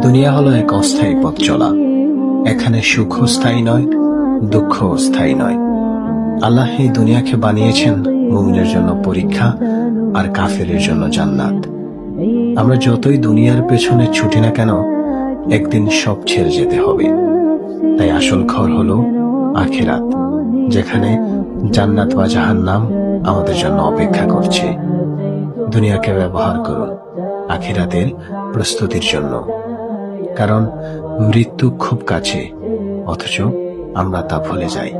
দুনিয়া হলো এক অস্থায়ী পথ চলা। এখানে সুখ স্থায়ী নয়, দুঃখ স্থায়ী নয়। আল্লাহ এই দুনিয়াকে বানিয়েছেন মুমিনের জন্য পরীক্ষা আর কাফেরের জন্য জান্নাত। আমরা যতই দুনিয়ার পেছনে ছুটি না কেন, একদিন সব ছেড়ে যেতে হবে। তাই আসল ঘর হলো আখিরাত, যেখানে জান্নাত বা জাহান্নাম আমাদের জন্য অপেক্ষা করছে। দুনিয়াকে ব্যবহার করুন আখিরাতের প্রস্তুতির জন্য, কারণ মৃত্যু খুব কাছে, অথচ আমরা তা ভুলে যাই।